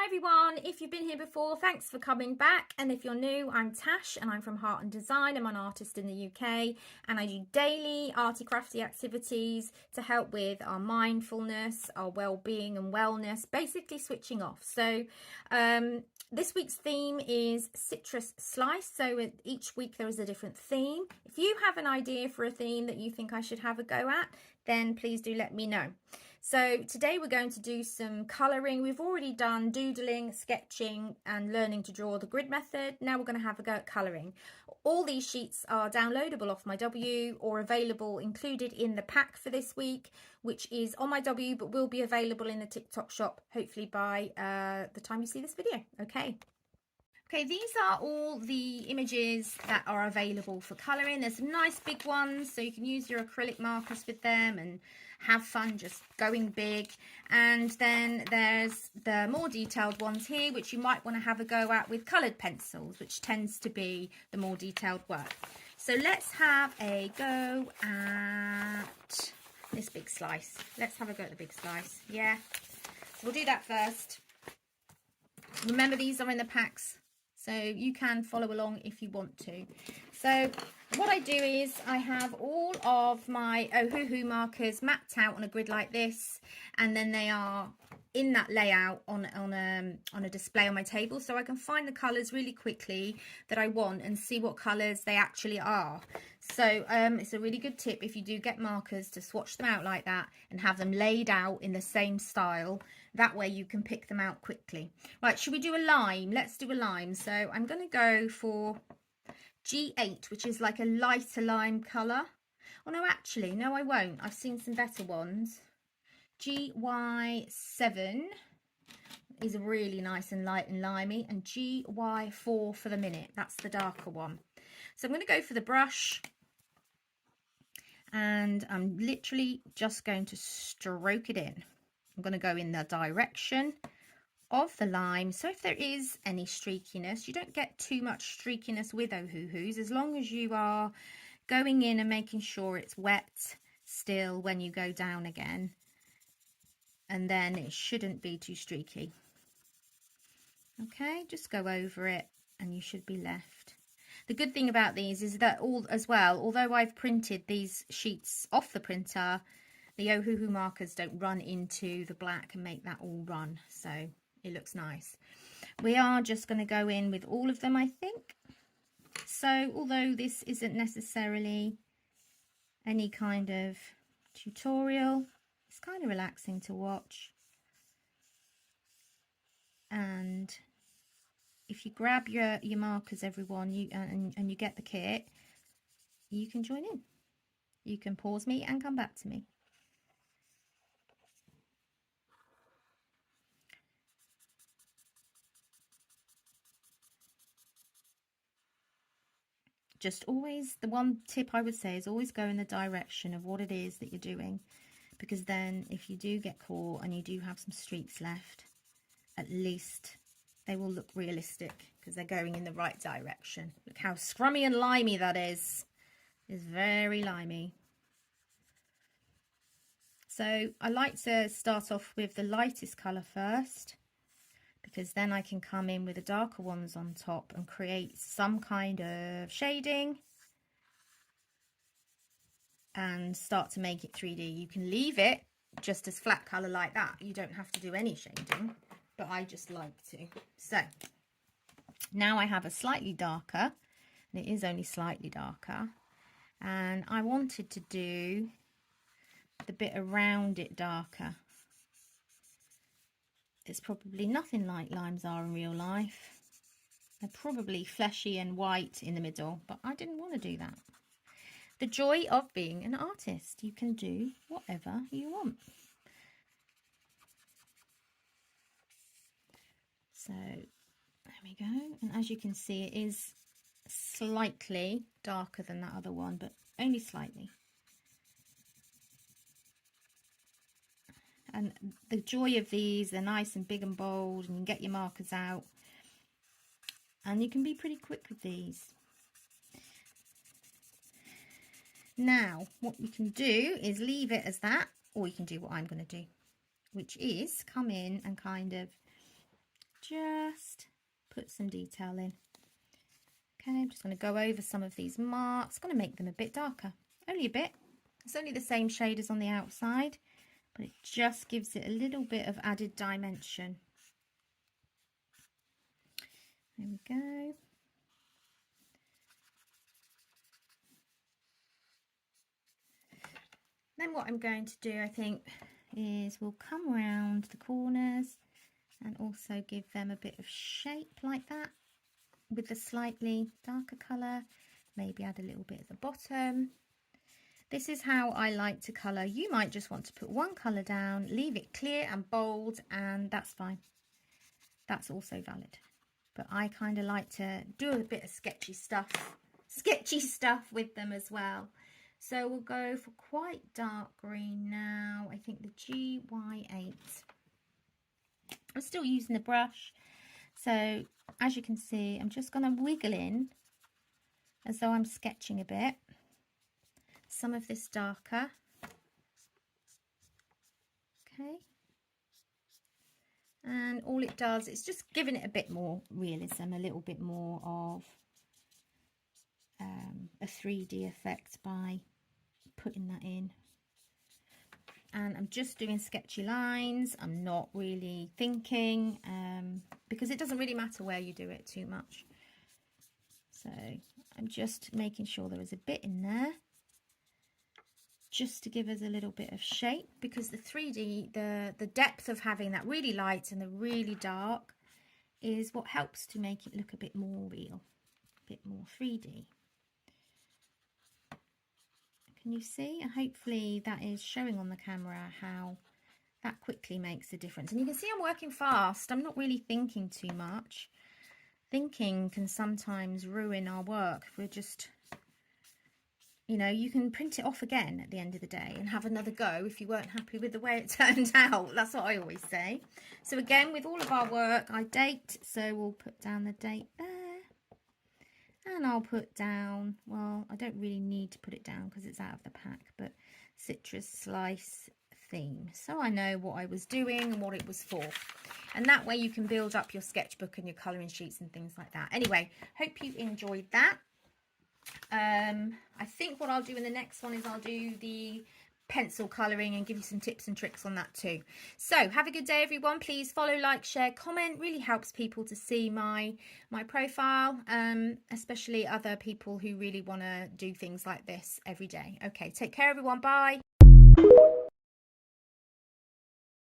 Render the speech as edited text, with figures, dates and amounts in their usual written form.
Hi everyone, if you've been here before, thanks for coming back, and if you're new, I'm Tash and I'm from Heart and Design. I'm an artist in the UK and I do daily arty crafty activities to help with our mindfulness, our well-being and wellness, basically switching off. So this week's theme is citrus slice, so each week there is a different theme. If you have an idea for a theme that you think I should have a go at, then please do let me know. So today we're going to do some colouring. We've already done doodling, sketching and learning to draw the grid method. Now we're going to have a go at colouring. All these sheets are downloadable off my W or available included in the pack for this week, which is on my W but will be available in the TikTok shop hopefully by the time you see this video. Okay, these are all the images that are available for colouring. There's some nice big ones, so you can use your acrylic markers with them and have fun just going big. And then there's the more detailed ones here, which you might want to have a go at with coloured pencils, which tends to be the more detailed work. So let's have a go at this big slice. Let's have a go at the big slice. Yeah, so we'll do that first. Remember, these are in the packs, so you can follow along if you want to. So what I do is I have all of my Ohuhu markers mapped out on a grid like this, and then they are in that layout on a display on my table, so I can find the colours really quickly that I want and see what colours they actually are. So it's a really good tip if you do get markers to swatch them out like that and have them laid out in the same style. That way you can pick them out quickly. Right, should we do a lime? Let's do a lime. So I'm going to go for G8, which is like a lighter lime colour. Oh no, actually, no I won't. I've seen some better ones. GY7 is really nice and light and limey, and GY4 for the minute, that's the darker one. So I'm going to go for the brush, and I'm literally just going to stroke it in. I'm going to go in the direction of the lime, so if there is any streakiness, you don't get too much streakiness with Ohuhus, as long as you are going in and making sure it's wet still when you go down again, and then it shouldn't be too streaky. Okay, just go over it and you should be left. The good thing about these is that although I've printed these sheets off the printer, the Ohuhu markers don't run into the black and make that all run, so it looks nice. We are just going to go in with all of them, I think. So although this isn't necessarily any kind of tutorial, it's kind of relaxing to watch. And if you grab your markers, everyone, and you get the kit, you can join in. You can pause me and come back to me. Just always, the one tip I would say is always go in the direction of what it is that you're doing, because then if you do get caught and you do have some streaks left, at least they will look realistic because they're going in the right direction. Look how scrummy and limey that is. It's very limey. So I like to start off with the lightest colour first, because then I can come in with the darker ones on top and create some kind of shading and start to make it 3D. You can leave it just as flat colour like that. You don't have to do any shading, but I just like to. So now I have a slightly darker, and it is only slightly darker, and I wanted to do the bit around it darker. It's probably nothing like limes are in real life. They're probably fleshy and white in the middle, but I didn't want to do that. The joy of being an artist, you can do whatever you want. So there we go, and as you can see, it is slightly darker than that other one, but only slightly. And the joy of these, they're nice and big and bold, and you can get your markers out, and you can be pretty quick with these. Now what you can do is leave it as that, or you can do what I'm going to do, which is come in and kind of just put some detail in. Okay, I'm just going to go over some of these marks. Going to make them a bit darker, only a bit. It's only the same shade as on the outside, but it just gives it a little bit of added dimension. There we go. Then what I'm going to do, I think, is we'll come around the corners and also give them a bit of shape like that with the slightly darker colour. Maybe add a little bit at the bottom. This is how I like to colour. You might just want to put one colour down, leave it clear and bold, and that's fine. That's also valid. But I kind of like to do a bit of sketchy stuff with them as well. So we'll go for quite dark green now. I think the GY8. I'm still using the brush. So as you can see, I'm just going to wiggle in as though I'm sketching a bit. Some of this darker. Okay. And all it does is just giving it a bit more realism, a little bit more of a 3D effect by putting that in. And I'm just doing sketchy lines. I'm not really thinking because it doesn't really matter where you do it too much. So I'm just making sure there is a bit in there just to give us a little bit of shape, because the 3D, the depth of having that really light and the really dark is what helps to make it look a bit more real, a bit more 3D. Can you see? And hopefully that is showing on the camera how that quickly makes a difference. And you can see I'm working fast. I'm not really thinking too much. Thinking can sometimes ruin our work. We're just, you know, you can print it off again at the end of the day and have another go if you weren't happy with the way it turned out. That's what I always say. So again, with all of our work, I date. So we'll put down the date there. And I'll put down, well, I don't really need to put it down because it's out of the pack, but citrus slice theme. So I know what I was doing and what it was for. And that way you can build up your sketchbook and your colouring sheets and things like that. Anyway, hope you enjoyed that. I think what I'll do in the next one is I'll do the pencil colouring and give you some tips and tricks on that too. So have a good day everyone. Please follow, like, share, comment. Really helps people to see my profile, especially other people who really want to do things like this every day. Okay, take care everyone. Bye.